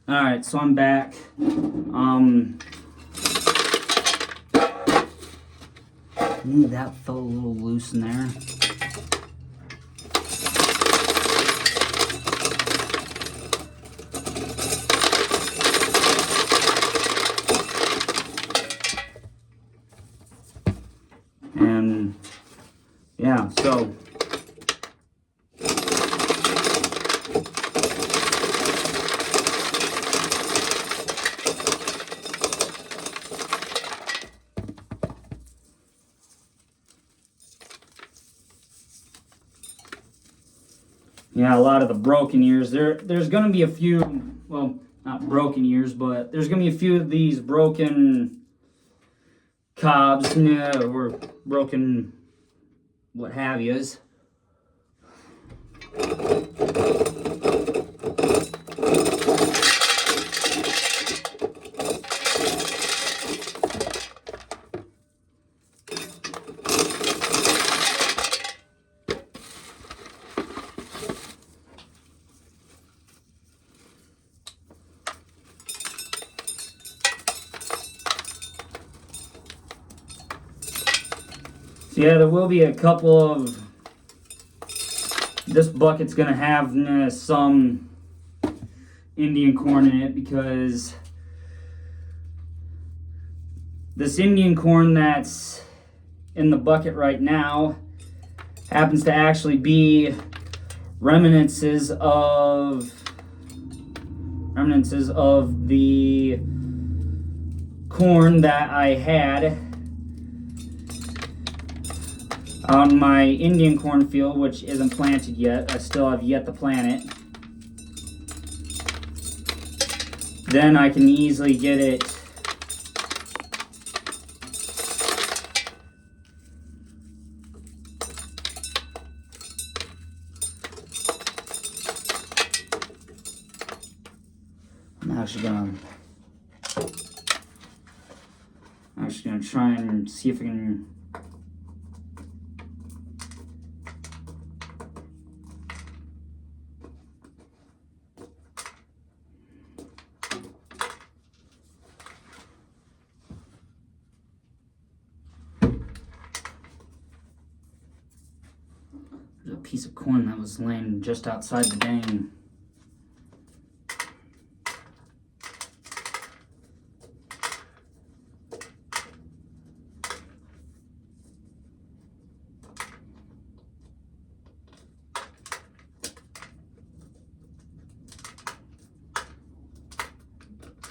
Alright, so I'm back. That fell a little loose in there. And yeah, so yeah, a lot of the broken ears. There's going to be a few, well, not broken ears, but there's going to be a few of these broken cobs, or broken what have yous. So yeah, there will be a couple of, this bucket's gonna have some Indian corn in it, because this Indian corn that's in the bucket right now happens to actually be remnants of the corn that I had on my Indian cornfield, which isn't planted yet. I still have yet to plant it. Then I can easily get it I'm actually gonna try and see if I can there's a piece of corn that was laying just outside the dang.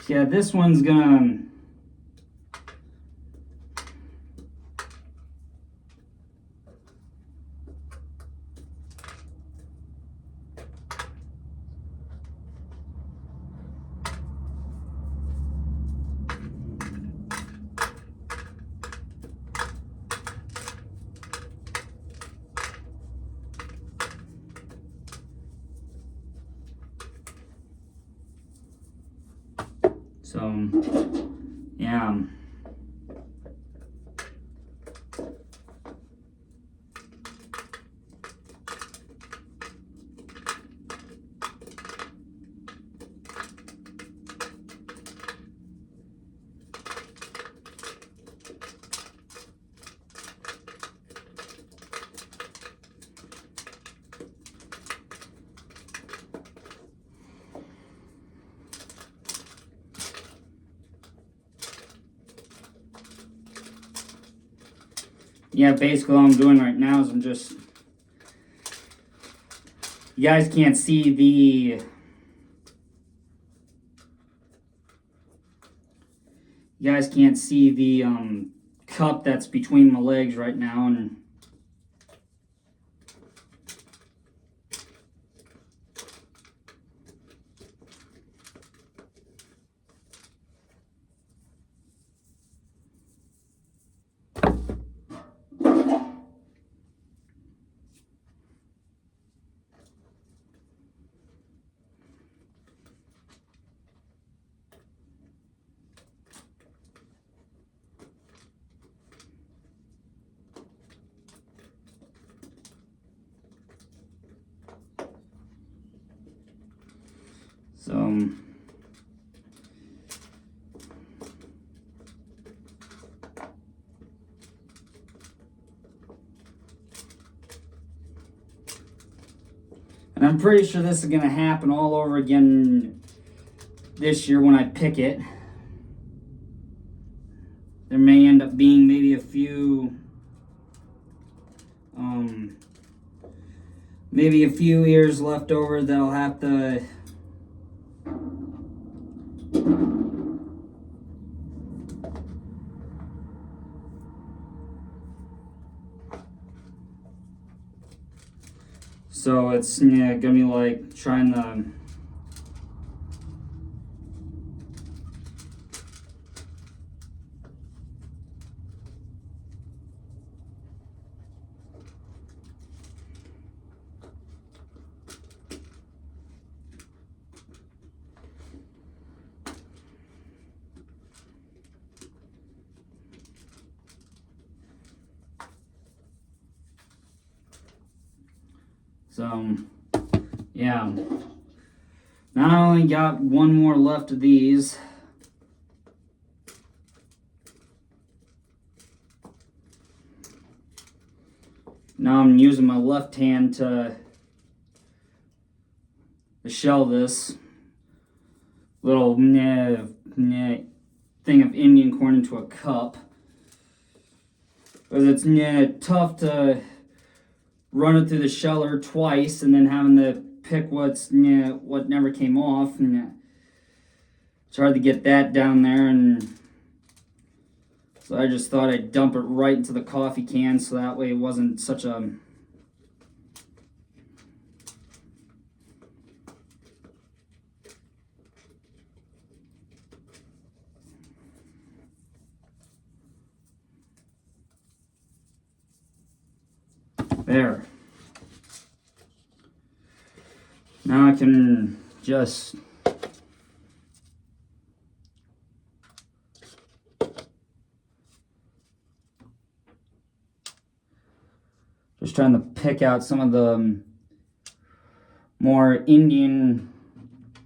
Yeah, this one's gonna so yeah. Yeah, basically all I'm doing right now is you guys can't see the cup that's between my legs right now, and so And I'm pretty sure this is going to happen all over again this year when I pick it. There may end up being maybe a few ears left over that I'll have to so it's gonna be like trying to yeah. Now I only got one more left of these. Now I'm using my left hand to shell this little thing of Indian corn into a cup. Because it's tough to run it through the sheller twice and then having to pick what never came off. It's hard to get that down there, and so I just thought I'd dump it right into the coffee can so that way it wasn't such a there. Now I can just trying to pick out some of the more Indian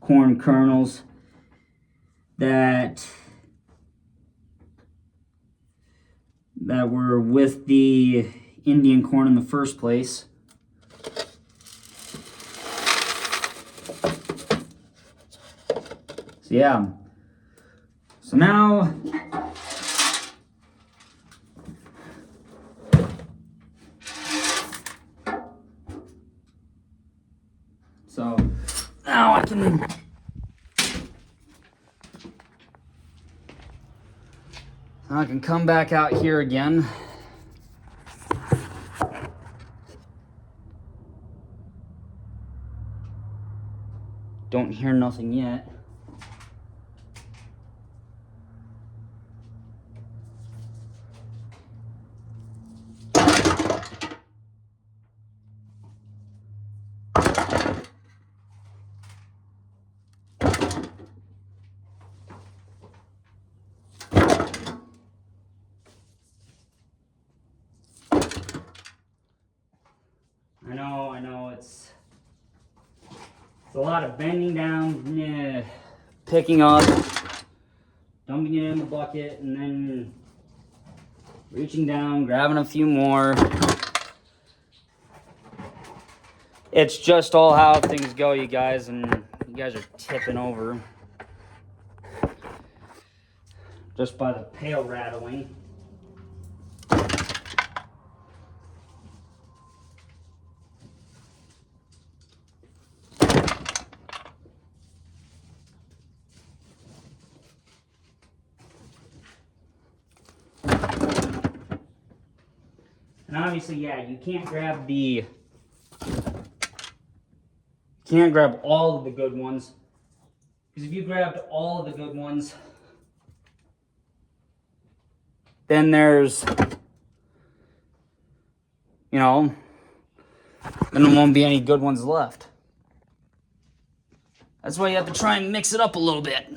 corn kernels that were with the Indian corn in the first place. So yeah. So now I can come back out here again. Don't hear nothing yet. I know, it's a lot of bending down, picking up, dumping it in the bucket, and then reaching down, grabbing a few more. It's just all how things go, you guys, and you guys are tipping over just by the pail rattling. And obviously, yeah, you can't grab all of the good ones. Because if you grabbed all of the good ones, then there's, then there won't be any good ones left. That's why you have to try and mix it up a little bit.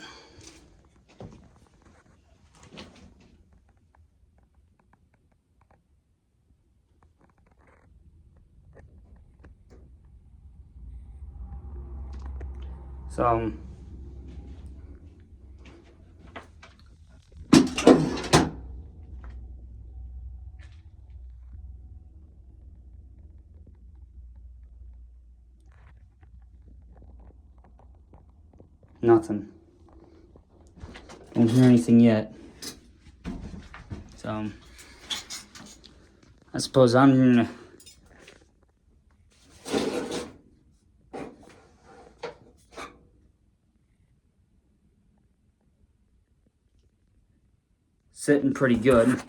So, Nothing. Don't hear anything yet. So, I suppose I'm gonna sitting pretty good.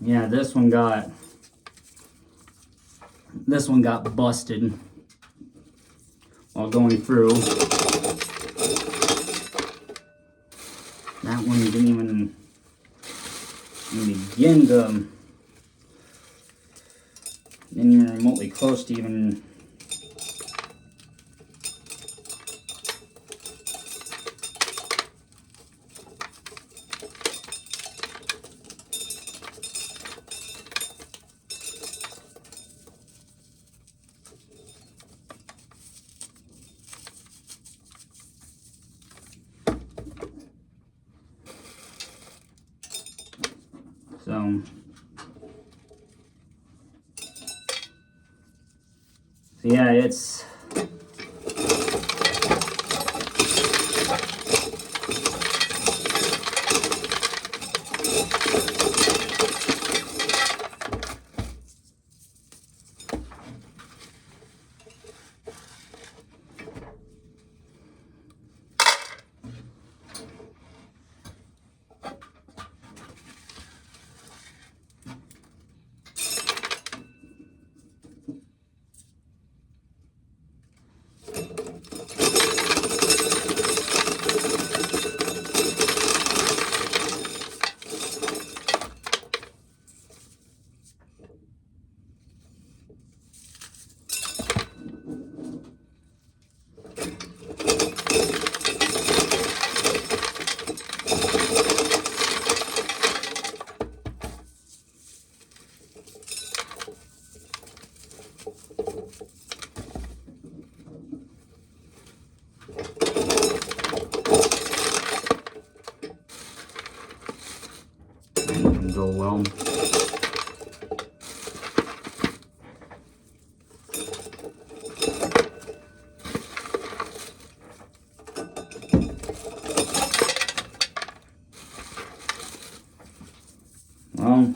Yeah, this one got busted while going through. That one didn't even begin to, didn't even remotely close to even. So yeah, it's go well. Well,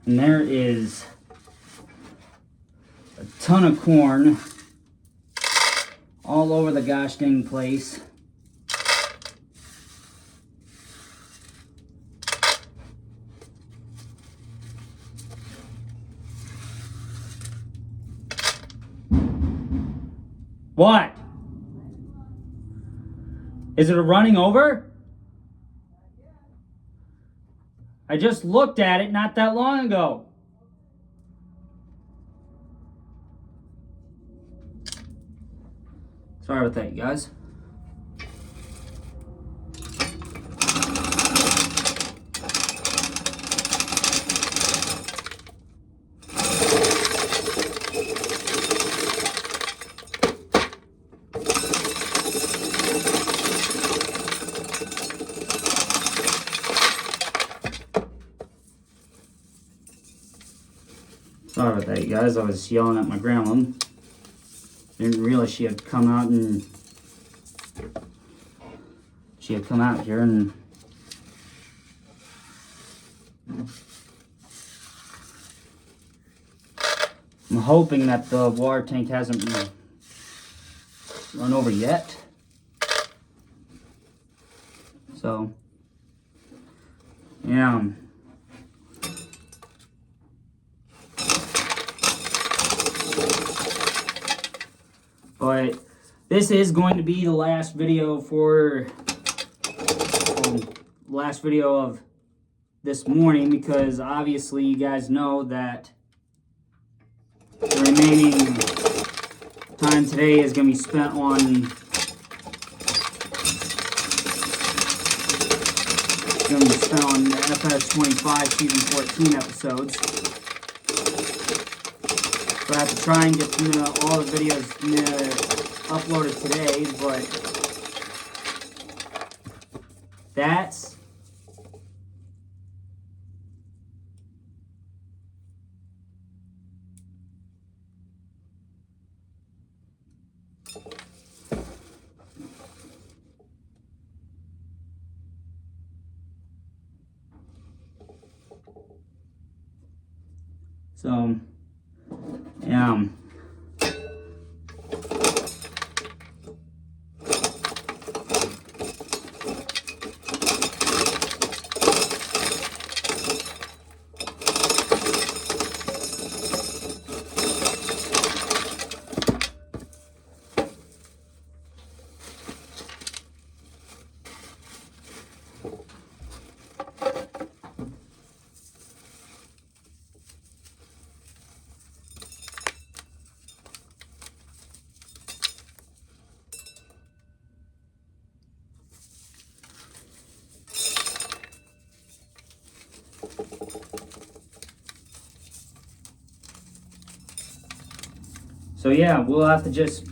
and there is a ton of corn all over the gosh dang place. What? Is it running over? I just looked at it not that long ago. Sorry about that, you guys. Sorry about that, you guys. I was yelling at my grandma. Didn't realize she had come out here and I'm hoping that the water tank hasn't run over yet. So, yeah. But this is going to be the last video of this morning, because obviously you guys know that the remaining time today is going to be spent on the FS25 season 14 episodes. So I have to try and get all the videos uploaded today, but that's so, yeah. So yeah, we'll have to just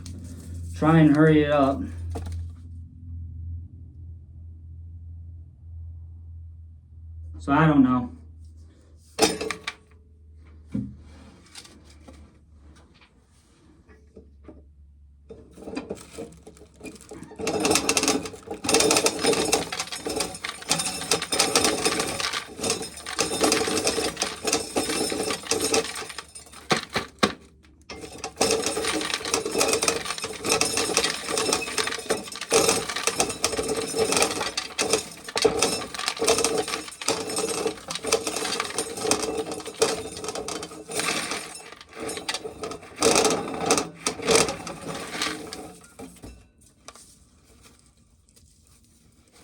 try and hurry it up. So I don't know.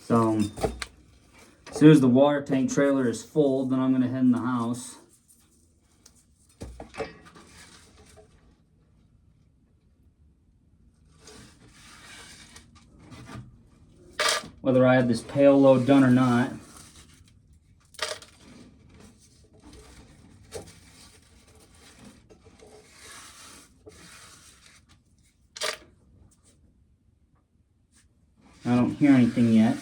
So, as soon as the water tank trailer is full, then I'm going to head in the house. Whether I have this pail load done or not. I don't hear anything yet.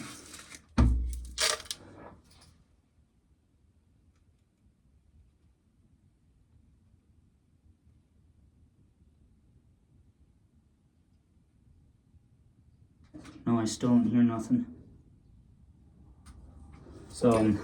No, I still don't hear nothing. So,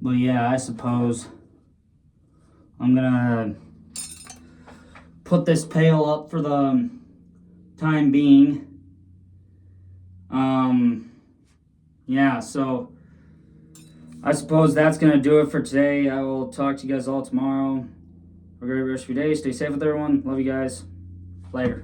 but yeah, I suppose I'm gonna put this pail up for the time being. Yeah, so I suppose that's gonna do it for today. I will talk to you guys all tomorrow. Have a great rest of your day. Stay safe with everyone. Love you guys. Later.